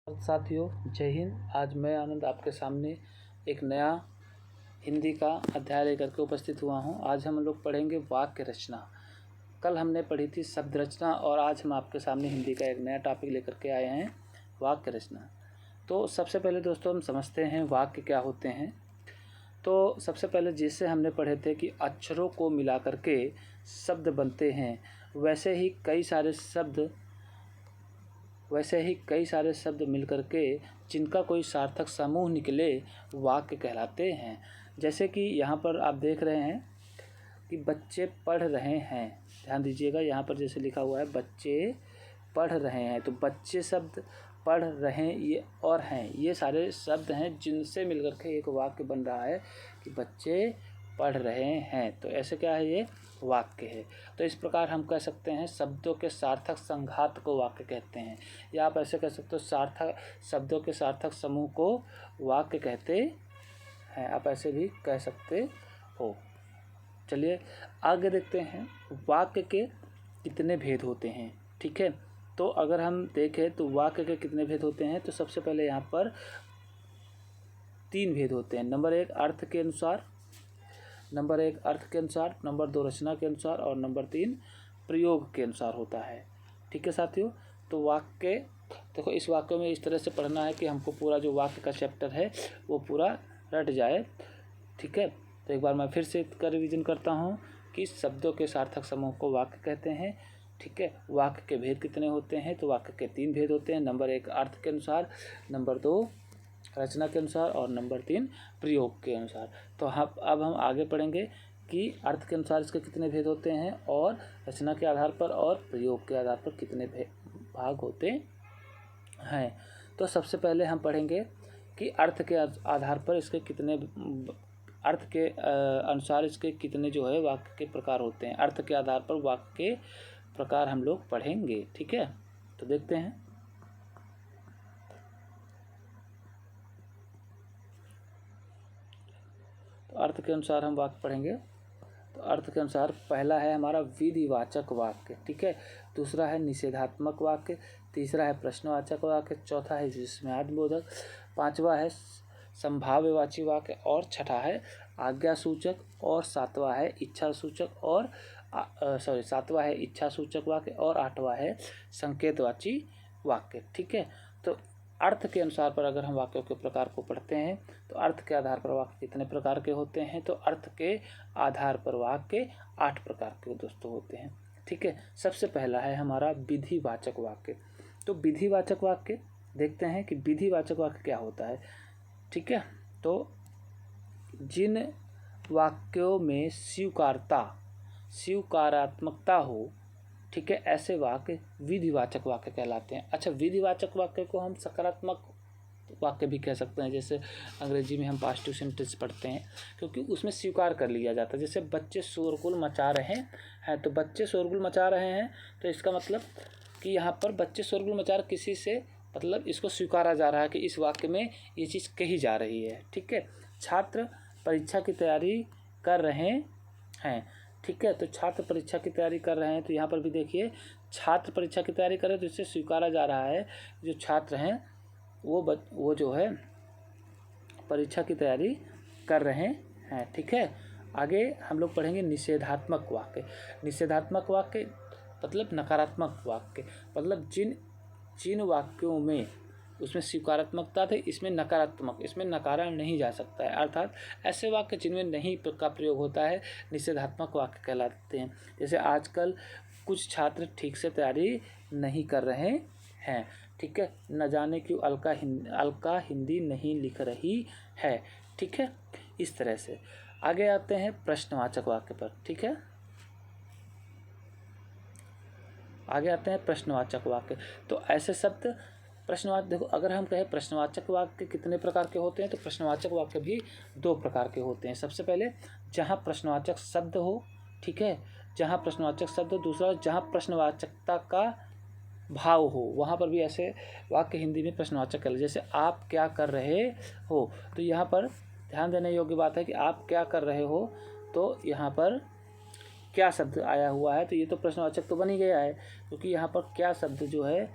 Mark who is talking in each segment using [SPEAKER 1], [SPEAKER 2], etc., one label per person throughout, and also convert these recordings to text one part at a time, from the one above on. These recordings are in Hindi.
[SPEAKER 1] साथियों, जय हिंद। आज मैं आनंद आपके सामने एक नया हिंदी का अध्याय लेकर के उपस्थित हुआ हूं। आज हम लोग पढ़ेंगे वाक्य रचना। कल हमने पढ़ी थी शब्द रचना और आज हम आपके सामने हिंदी का एक नया टॉपिक लेकर के आए हैं, वाक्य रचना। तो सबसे पहले दोस्तों हम समझते हैं वाक्य क्या होते हैं। तो सबसे पहले जैसे हमने पढ़े थे कि अक्षरों को मिला करके शब्द बनते हैं, वैसे ही कई सारे शब्द मिलकर के जिनका कोई सार्थक समूह निकले वाक्य कहलाते हैं। जैसे कि यहाँ पर आप देख रहे हैं कि बच्चे पढ़ रहे हैं। ध्यान दीजिएगा, यहाँ पर जैसे लिखा हुआ है बच्चे पढ़ रहे हैं, तो बच्चे शब्द, पढ़ रहे ये और हैं, ये सारे शब्द हैं जिनसे मिलकर के एक वाक्य बन रहा है कि बच्चे पढ़ रहे हैं। तो ऐसे क्या है, ये वाक्य है। तो इस प्रकार हम कह सकते हैं शब्दों के सार्थक संघात को वाक्य कहते हैं, या आप ऐसे कह सकते हो शब्दों के सार्थक समूह को वाक्य कहते हैं। आप ऐसे भी कह सकते हो। चलिए आगे देखते हैं वाक्य के कितने भेद होते हैं। ठीक है, तो अगर हम देखें तो वाक्य के कितने भेद होते हैं, तो सबसे पहले यहाँ पर 3 भेद होते हैं। नंबर 1 अर्थ के अनुसार, नंबर 2 रचना के अनुसार और नंबर 3 प्रयोग के अनुसार होता है। ठीक है साथियों, तो वाक्य देखो, इस वाक्य में इस तरह से पढ़ना है कि हमको पूरा जो वाक्य का चैप्टर है वो पूरा रट जाए। ठीक है, तो एक बार मैं फिर से इसका रिवीजन करता हूँ कि शब्दों के सार्थक समूह को वाक्य कहते हैं। ठीक है, वाक्य के भेद कितने होते हैं, तो वाक्य के 3 भेद होते हैं। नंबर 1 अर्थ के अनुसार, नंबर 2 रचना के अनुसार और नंबर 3 प्रयोग के अनुसार। तो अब हम आगे पढ़ेंगे कि अर्थ के अनुसार इसके कितने भेद होते हैं और रचना के आधार पर और प्रयोग के आधार पर कितने भाग होते हैं। तो सबसे पहले हम पढ़ेंगे कि अर्थ के आधार पर इसके कितने, अर्थ के अनुसार इसके कितने जो है वाक्य के प्रकार होते हैं। अर्थ के आधार पर वाक्य के प्रकार हम लोग पढ़ेंगे। ठीक है, तो देखते हैं। तो अर्थ के अनुसार हम वाक्य पढ़ेंगे। तो अर्थ के अनुसार पहला है हमारा विधिवाचक वाक्य। ठीक है, दूसरा है निषेधात्मक वाक्य, तीसरा है प्रश्नवाचक वाक्य, चौथा है विस्मयादिबोधक, पांचवा है संभाव्यवाची वाक्य और छठा है आज्ञासूचक और सातवां है इच्छासूचक वाक्य और आठवां है संकेतवाची वाक्य। ठीक है, तो अर्थ के अनुसार पर अगर हम वाक्यों के प्रकार को पढ़ते हैं तो अर्थ के आधार पर वाक्य कितने प्रकार के होते हैं, तो अर्थ के आधार पर वाक्य 8 प्रकार के दोस्तों होते हैं। ठीक है, सबसे पहला है हमारा विधिवाचक वाक्य। तो विधिवाचक वाक्य देखते हैं कि विधिवाचक वाक्य क्या होता है। ठीक है, तो जिन वाक्यों में स्वीकारात्मकता हो, ठीक है, ऐसे वाक्य विधिवाचक वाक्य कहलाते हैं। अच्छा, विधिवाचक वाक्य को हम सकारात्मक वाक्य भी कह सकते हैं। जैसे अंग्रेजी में हम पॉजिटिव सेंटेंस पढ़ते हैं, क्योंकि उसमें स्वीकार कर लिया जाता है। जैसे बच्चे शोरगुल मचा रहे हैं, तो बच्चे शोरगुल मचा रहे हैं, तो इसका मतलब कि यहाँ पर बच्चे शोरगुल मचा रहे किसी से, मतलब इसको स्वीकारा जा रहा है कि इस वाक्य में ये चीज़ कही जा रही है। ठीक है, छात्र परीक्षा की तैयारी कर रहे हैं। ठीक है, तो छात्र परीक्षा की तैयारी कर रहे हैं, तो यहाँ पर भी देखिए छात्र परीक्षा की तैयारी कर रहे हैं, तो इससे स्वीकारा जा रहा है जो छात्र हैं वो जो है परीक्षा की तैयारी कर रहे हैं। ठीक है, आगे हम लोग पढ़ेंगे निषेधात्मक वाक्य। निषेधात्मक वाक्य मतलब नकारात्मक वाक्य, मतलब जिन वाक्यों में उसमें स्वीकारात्मकता थे, इसमें नकारात्मक, इसमें नकारा नहीं जा सकता है, अर्थात ऐसे वाक्य जिनमें नहीं का प्रयोग होता है निषेधात्मक वाक्य कहलाते हैं। जैसे आजकल कुछ छात्र ठीक से तैयारी नहीं कर रहे हैं। ठीक है, न जाने क्यों अलका हिंदी नहीं लिख रही है। ठीक है, इस तरह से आगे आते हैं प्रश्नवाचक वाक्य पर। ठीक है, आगे आते हैं प्रश्नवाचक वाक्य। तो ऐसे शब्द प्रश्नवाचक, देखो अगर हम कहें प्रश्नवाचक वाक्य कितने प्रकार के होते हैं, तो प्रश्नवाचक वाक्य भी 2 प्रकार के होते हैं। सबसे पहले जहाँ प्रश्नवाचक शब्द हो, ठीक है, जहाँ प्रश्नवाचक शब्द हो, दूसरा जहाँ प्रश्नवाचकता का भाव हो, वहाँ पर भी ऐसे वाक्य हिंदी में प्रश्नवाचक कहलाते हैं। जैसे आप क्या कर रहे हो, तो यहाँ पर ध्यान देने योग्य बात है कि आप क्या कर रहे हो, तो यहाँ पर क्या शब्द आया हुआ है, तो ये तो प्रश्नवाचक तो बन ही गया है, क्योंकि यहाँ पर क्या शब्द जो है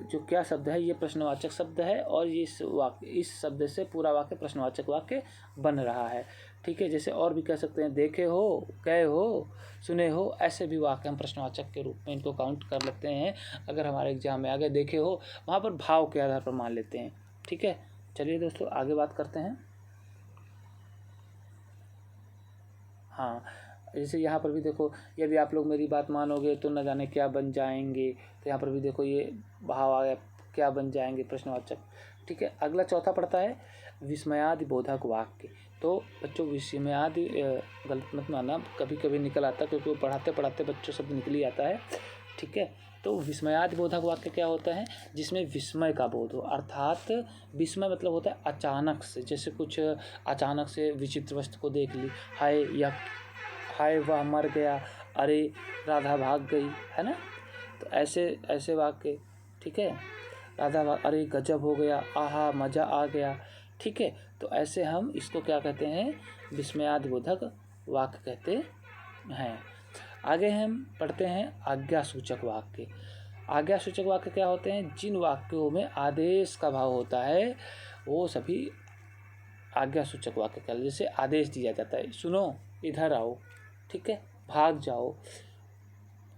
[SPEAKER 1] जो क्या शब्द है ये प्रश्नवाचक शब्द है और इस शब्द से पूरा वाक्य प्रश्नवाचक वाक्य बन रहा है। ठीक है, जैसे और भी कह सकते हैं, देखे हो, गए हो, सुने हो, ऐसे भी वाक्य हम प्रश्नवाचक के रूप में इनको काउंट कर लेते हैं। अगर हमारे एग्जाम में आगे देखे हो, वहाँ पर भाव के आधार पर मान लेते हैं। ठीक है, चलिए दोस्तों आगे बात करते हैं। हाँ, जैसे यहाँ पर भी देखो, यदि आप लोग मेरी बात मानोगे तो न जाने क्या बन जाएंगे। तो यहाँ पर भी देखो ये भाव आ गया, क्या बन जाएंगे, प्रश्नवाचक। ठीक है, अगला चौथा पड़ता है विस्मयादि बोधक वाक्य। तो बच्चों विस्मयादि गलत मत मानना, कभी कभी निकल आता है क्योंकि वो पढ़ाते पढ़ाते बच्चों शब्द निकल ही आता है। ठीक है, तो विस्मयादि बोधक वाक्य क्या होता है, जिसमें विस्मय का बोध हो। अर्थात विस्मय मतलब होता है अचानक से, जैसे कुछ अचानक से विचित्र वस्तु को देख ली, हाय या हाय वह मर गया, अरे राधा भाग गई, है ना। तो ऐसे वाक्य। ठीक है, राधा भाग, अरे गजब हो गया, आहा मज़ा आ गया। ठीक है, तो ऐसे हम इसको क्या कहते हैं, विस्मयादि बोधक वाक्य कहते हैं। आगे हम पढ़ते हैं आज्ञा सूचक वाक्य। आज्ञा सूचक वाक्य क्या होते हैं, जिन वाक्यों में आदेश का भाव होता है वो सभी आज्ञा सूचक वाक्य कहलाते हैं। जैसे आदेश दिया जाता है, सुनो इधर आओ, ठीक है, भाग जाओ,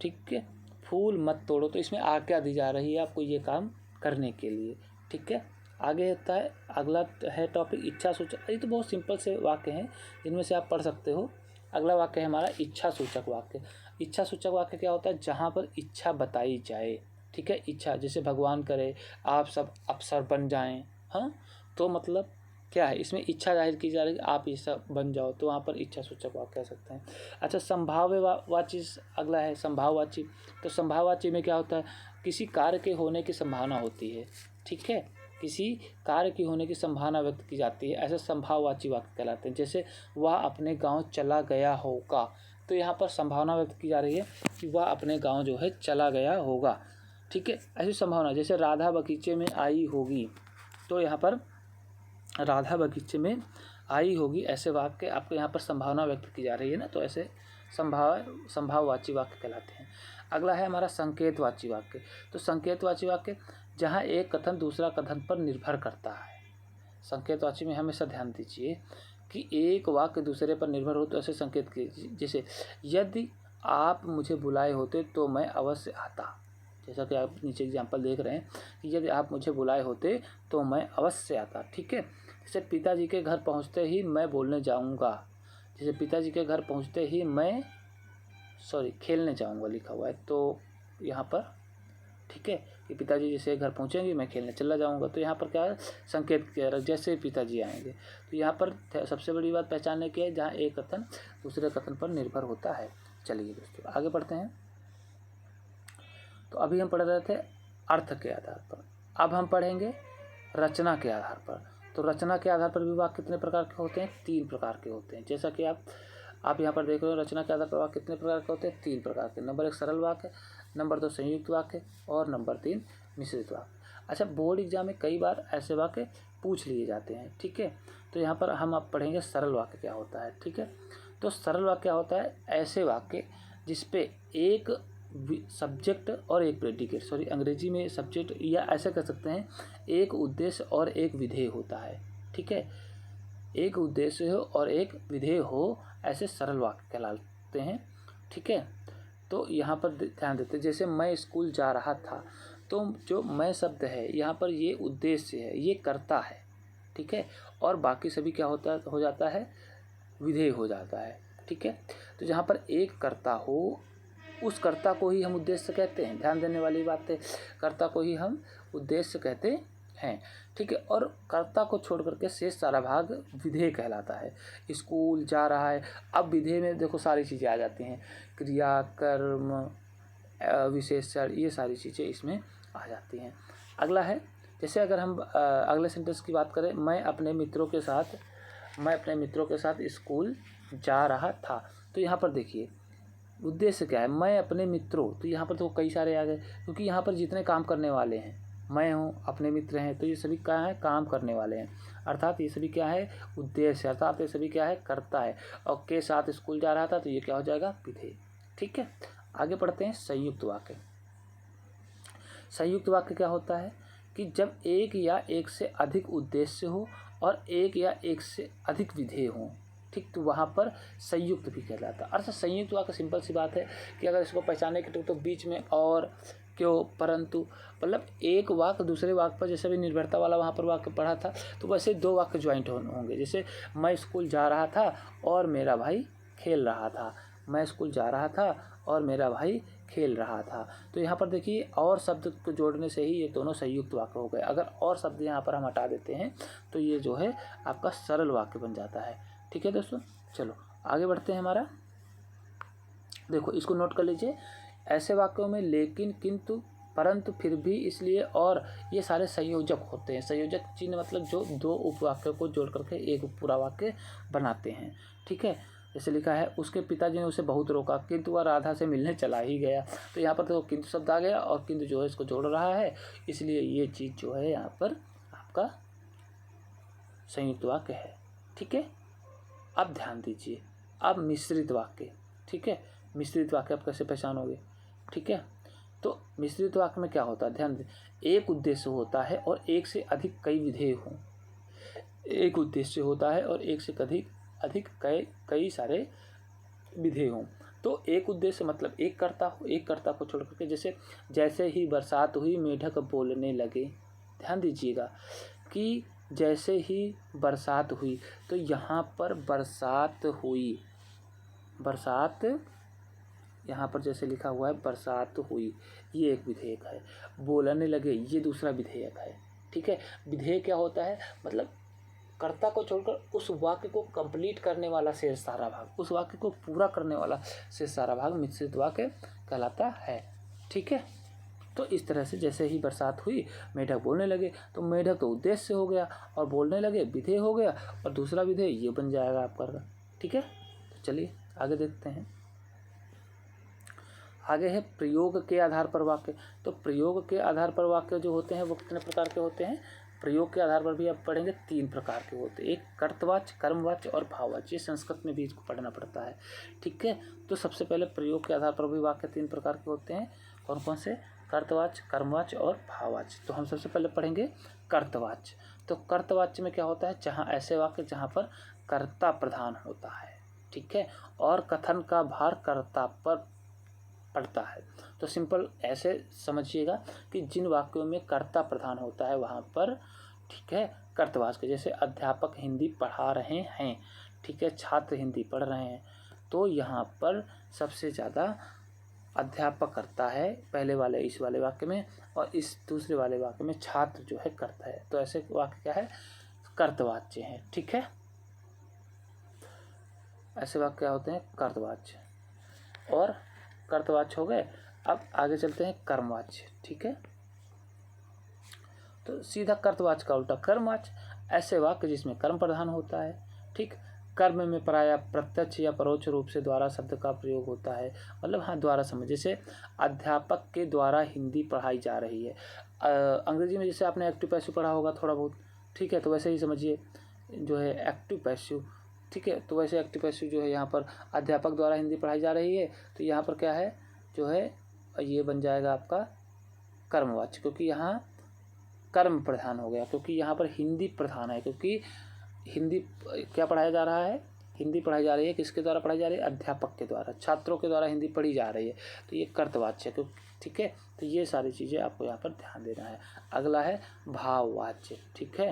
[SPEAKER 1] ठीक है, फूल मत तोड़ो, तो इसमें आज्ञा दी जा रही है आपको ये काम करने के लिए। ठीक है, आगे होता है, अगला है टॉपिक इच्छा सूचक। ये तो बहुत सिंपल से वाक्य हैं जिनमें से आप पढ़ सकते हो। अगला वाक्य है हमारा इच्छा सूचक वाक्य। इच्छा सूचक वाक्य क्या होता है, जहाँ पर इच्छा बताई जाए। ठीक है, इच्छा, जैसे भगवान करे आप सब अफसर बन जाएं, हाँ, तो मतलब क्या है, इसमें इच्छा जाहिर की जा रही है आप ये सब बन जाओ, तो वहाँ पर इच्छा सूचक वाक्य कह सकते हैं। अच्छा, संभाव्यवाची अगला है संभाववाची। तो संभाववाची में क्या होता है, किसी कार्य के होने की संभावना होती है। ठीक है, किसी कार्य की होने की संभावना व्यक्त की जाती है, ऐसे संभाववाची वाक्य कहलाते हैं। जैसे वह अपने गांव चला गया होगा, तो यहाँ पर संभावना व्यक्त की जा रही है कि वह अपने गांव जो है चला गया होगा। ठीक है, ऐसी संभावना, जैसे राधा बगीचे में आई होगी, तो यहाँ पर राधा बगीचे में आई होगी, ऐसे वाक्य आपको यहाँ पर संभावना व्यक्त की जा रही है ना, तो ऐसे संभाववाची वाक्य कहलाते हैं। अगला है हमारा संकेतवाची वाक्य। तो संकेतवाची वाक्य, जहाँ एक कथन दूसरा कथन पर निर्भर करता है। संकेतवाची में हमेशा ध्यान दीजिए कि एक वाक्य दूसरे पर निर्भर हो तो ऐसे संकेत कीजिए। जैसे यदि आप मुझे बुलाए होते तो मैं अवश्य आता, जैसा कि आप नीचे एग्जाम्पल देख रहे हैं कि यदि आप मुझे बुलाए होते तो मैं अवश्य आता। ठीक है, जैसे पिताजी के घर पहुंचते ही मैं बोलने जाऊंगा, जैसे पिताजी के घर पहुंचते ही मैं खेलने जाऊंगा लिखा हुआ है, तो यहाँ पर ठीक है कि पिताजी जैसे घर पहुंचेंगे मैं खेलने चला जाऊंगा, तो यहाँ पर क्या है, संकेत किया जैसे पिताजी आएंगे। तो यहाँ पर सबसे बड़ी बात पहचानने की है, जहाँ एक कथन दूसरे कथन पर निर्भर होता है। चलिए दोस्तों आगे बढ़ते हैं। तो अभी हम पढ़ रहे थे अर्थ के आधार पर, अब हम पढ़ेंगे रचना के आधार पर। तो रचना के आधार पर भी वाक्य कितने प्रकार के होते हैं, 3 प्रकार के होते हैं। जैसा कि आप यहाँ पर देख रहे हो, रचना के आधार पर वाक्य कितने प्रकार के होते हैं, 3 प्रकार के। नंबर 1 सरल वाक्य, नंबर 2 संयुक्त वाक्य और नंबर 3 मिश्रित वाक्य। अच्छा, बोर्ड एग्जाम में कई बार ऐसे वाक्य पूछ लिए जाते हैं। ठीक है, तो यहाँ पर हम अब पढ़ेंगे सरल वाक्य क्या होता है। ठीक है, तो सरल वाक्य क्या होता है, ऐसे वाक्य जिसपे एक सब्जेक्ट और एक प्रेडिकेट, अंग्रेजी में सब्जेक्ट, या ऐसा कर सकते हैं एक उद्देश्य और एक विधेय होता है। ठीक है, एक उद्देश्य हो और एक विधेय हो, ऐसे सरल वाक्य कहलाते हैं। ठीक है, तो यहाँ पर ध्यान देते हैं, जैसे मैं स्कूल जा रहा था, तो जो मैं शब्द है यहाँ पर ये उद्देश्य है, ये कर्ता है। ठीक है, और बाकी सभी क्या हो जाता है, विधेय हो जाता है। ठीक है, तो जहाँ पर एक कर्ता हो उस कर्ता को ही हम उद्देश्य कहते हैं। ध्यान देने वाली बात है, कर्ता को ही हम उद्देश्य कहते हैं। ठीक है, और कर्ता को छोड़ करके शेष सारा भाग विधेय कहलाता है। स्कूल जा रहा है, अब विधेय में देखो सारी चीज़ें आ जाती हैं, क्रिया, कर्म, विशेषण, ये सारी चीज़ें इसमें आ जाती हैं। अगला है, जैसे अगर हम अगले सेंटेंस की बात करें, मैं अपने मित्रों के साथ स्कूल जा रहा था, तो यहाँ पर देखिए उद्देश्य क्या है, मैं अपने मित्रों, तो यहाँ पर तो कई सारे आ गए, क्योंकि यहाँ पर जितने काम करने वाले हैं, मैं हूँ, अपने मित्र हैं, तो ये सभी क्या है, काम करने वाले हैं, अर्थात ये सभी क्या है, उद्देश्य, अर्थात ये सभी क्या है, करता है। और के साथ स्कूल जा रहा था, तो ये क्या हो जाएगा, विधेय। ठीक है, आगे पढ़ते हैं संयुक्त वाक्य। संयुक्त वाक्य क्या होता है कि जब एक या एक से अधिक उद्देश्य हो और एक या एक से अधिक विधेय हो, ठीक, तो वहाँ पर संयुक्त भी कहलाता है। अर्थात संयुक्त वाक्य सिंपल सी बात है कि अगर इसको पहचानने के तो बीच में और, क्यों, परंतु, मतलब एक वाक्य दूसरे वाक्य पर, जैसे भी निर्भरता वाला वहाँ पर वाक्य पढ़ा था, तो वैसे दो वाक्य ज्वाइंट होंगे। जैसे मैं स्कूल जा रहा था और मेरा भाई खेल रहा था, मैं स्कूल जा रहा था और मेरा भाई खेल रहा था। तो यहाँ पर देखिए और शब्द को जोड़ने से ही ये दोनों संयुक्त वाक्य हो गए। अगर और शब्द यहाँ पर हम हटा देते हैं तो ये जो है आपका सरल वाक्य बन जाता है। ठीक है दोस्तों, चलो आगे बढ़ते हैं। हमारा देखो, इसको नोट कर लीजिए। ऐसे वाक्यों में लेकिन, किंतु, परंतु, फिर भी, इसलिए और, ये सारे संयोजक होते हैं। संयोजक चिन्ह मतलब जो दो उपवाक्यों को जोड़ करके एक पूरा वाक्य बनाते हैं। ठीक है, जैसे लिखा है उसके पिताजी ने उसे बहुत रोका किंतु वह राधा से मिलने चला ही गया। तो यहाँ पर तो किंतु शब्द आ गया और किंतु जो है इसको जोड़ रहा है, इसलिए ये चीज़ जो है यहाँ पर आपका संयुक्त वाक्य है। ठीक है, अब ध्यान दीजिए, अब मिश्रित वाक्य। ठीक है, मिश्रित वाक्य आप कैसे पहचानोगे? ठीक है, तो मिश्रित वाक्य में क्या होता है, ध्यान दें। एक उद्देश्य होता है और एक से अधिक कई विधेय हों। एक उद्देश्य होता है और एक से अधिक कई सारे विधेय हों। तो एक उद्देश्य मतलब एक कर्ता हो, एक कर्ता को छोड़ करके, जैसे ही बरसात हुई मेढक बोलने लगे। ध्यान दीजिएगा कि जैसे ही बरसात हुई, तो यहाँ पर बरसात हुई, बरसात यहाँ पर जैसे लिखा हुआ है बरसात हुई, ये एक विधेयक है। बोलने लगे, ये दूसरा विधेयक है। ठीक है, विधेयक क्या होता है, मतलब कर्ता को छोड़कर उस वाक्य को कंप्लीट करने वाला शेष सारा भाग, उस वाक्य को पूरा करने वाला शेष सारा भाग मिश्रित वाक्य कहलाता है। ठीक है, तो इस तरह से जैसे ही बरसात हुई मेढक बोलने लगे, तो मेढक तो उद्देश्य हो गया और बोलने लगे विधेय हो गया, और दूसरा विधेय ये बन जाएगा आपका। ठीक है, तो चलिए आगे देखते हैं। आगे है प्रयोग के आधार पर वाक्य। तो प्रयोग के आधार पर वाक्य जो होते हैं वो कितने प्रकार के होते हैं? प्रयोग के आधार पर भी आप पढ़ेंगे 3 प्रकार के होते हैं। एक कर्तवाच्य, कर्मवाच्य और भाववाच्य। संस्कृत में भी इसको पढ़ना पड़ता है। ठीक है, तो सबसे पहले प्रयोग के आधार पर भी वाक्य 3 प्रकार के होते हैं। कौन कौन से? कर्तवाच्य, कर्मवाच्य और भाववाच्य। तो हम सबसे पहले पढ़ेंगे कर्तवाच्य। तो कर्तवाच्य में क्या होता है? जहाँ ऐसे वाक्य जहाँ पर कर्ता प्रधान होता है, ठीक है, और कथन का भार कर्ता पर पड़ता है। तो सिंपल ऐसे समझिएगा कि जिन वाक्यों में कर्ता प्रधान होता है वहाँ पर, ठीक है, कर्तवाच्य। जैसे अध्यापक हिंदी पढ़ा रहे हैं, ठीक है, छात्र हिंदी पढ़ रहे हैं, तो यहाँ पर सबसे ज़्यादा अध्यापक करता है पहले वाले इस वाले वाक्य में, और इस दूसरे वाले वाक्य में छात्र जो है करता है। तो ऐसे वाक्य क्या है? कर्तवाच्य हैं। ठीक है, ऐसे वाक्य क्या होते हैं? कर्तवाच्य। और कर्तवाच्य हो गए। अब आगे चलते हैं कर्मवाच्य। ठीक है, तो सीधा कर्तवाच्य का उल्टा कर्मवाच्य। ऐसे वाक्य जिसमें कर्म प्रधान होता है, ठीक, कर्म में प्रायः प्रत्यक्ष या परोक्ष रूप से द्वारा शब्द का प्रयोग होता है। मतलब हाँ, द्वारा समझ, जैसे अध्यापक के द्वारा हिंदी पढ़ाई जा रही है। अंग्रेजी में जैसे आपने एक्टिव पैसिव पढ़ा होगा थोड़ा बहुत, ठीक है, तो वैसे ही समझिए जो है एक्टिव पैसिव। ठीक है, तो वैसे एक्टिव पैसिव जो है यहाँ पर अध्यापक द्वारा हिंदी पढ़ाई जा रही है, तो यहाँ पर क्या है जो है ये बन जाएगा आपका कर्मवाच्य, क्योंकि यहाँ कर्म प्रधान हो गया, क्योंकि यहाँ पर हिंदी प्रधान है, क्योंकि हिंदी क्या पढ़ाया जा रहा है? हिंदी पढ़ाई जा रही है। किसके द्वारा पढ़ाई जा रही है? अध्यापक के द्वारा, छात्रों के द्वारा हिंदी पढ़ी जा रही है, तो ये कर्तवाच्य है। ठीक है, तो ये सारी चीज़ें आपको यहाँ पर ध्यान देना है। अगला है भाववाच्य। ठीक है,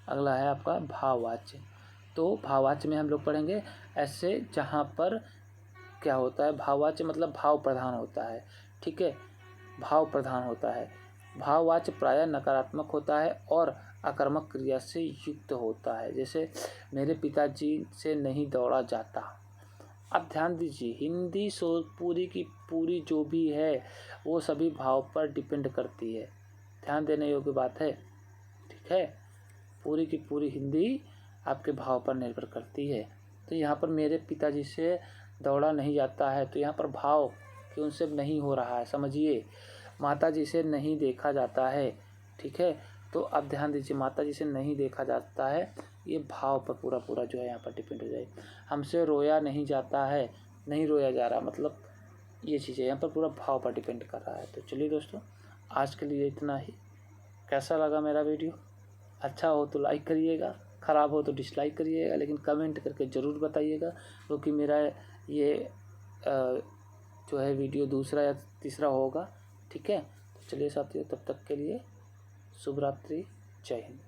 [SPEAKER 1] अगला है आपका भाववाच्य। तो भाववाच्य में हम लोग पढ़ेंगे ऐसे जहाँ पर क्या होता है? भाववाच्य मतलब भाव प्रधान होता है। ठीक है, भाव प्रधान होता है। भाववाच्य प्रायः नकारात्मक होता है और आक्रामक क्रिया से युक्त होता है। जैसे मेरे पिताजी से नहीं दौड़ा जाता। अब ध्यान दीजिए, हिंदी पूरी की पूरी जो भी है वो सभी भाव पर डिपेंड करती है। ध्यान देने योग्य बात है। ठीक है, पूरी की पूरी हिंदी आपके भाव पर निर्भर करती है। तो यहाँ पर मेरे पिताजी से दौड़ा नहीं जाता है, तो यहाँ पर भाव कि उनसे नहीं हो रहा है, समझिए। माता जी से नहीं देखा जाता है। ठीक है, तो अब ध्यान दीजिए, माता जी से नहीं देखा जाता है, ये भाव पर पूरा जो है यहाँ पर डिपेंड हो जाए। हमसे रोया नहीं जाता है, नहीं रोया जा रहा, मतलब ये चीज़ें यहाँ पर पूरा भाव पर डिपेंड कर रहा है। तो चलिए दोस्तों, आज के लिए इतना ही। कैसा लगा मेरा वीडियो? अच्छा हो तो लाइक करिएगा, ख़राब हो तो डिसलाइक करिएगा, लेकिन कमेंट करके ज़रूर बताइएगा, क्योंकि मेरा ये जो है वीडियो दूसरा या तीसरा होगा। ठीक है, तो चलिए साथियों, तब तक के लिए शुभ रात्रि, जय हिंद।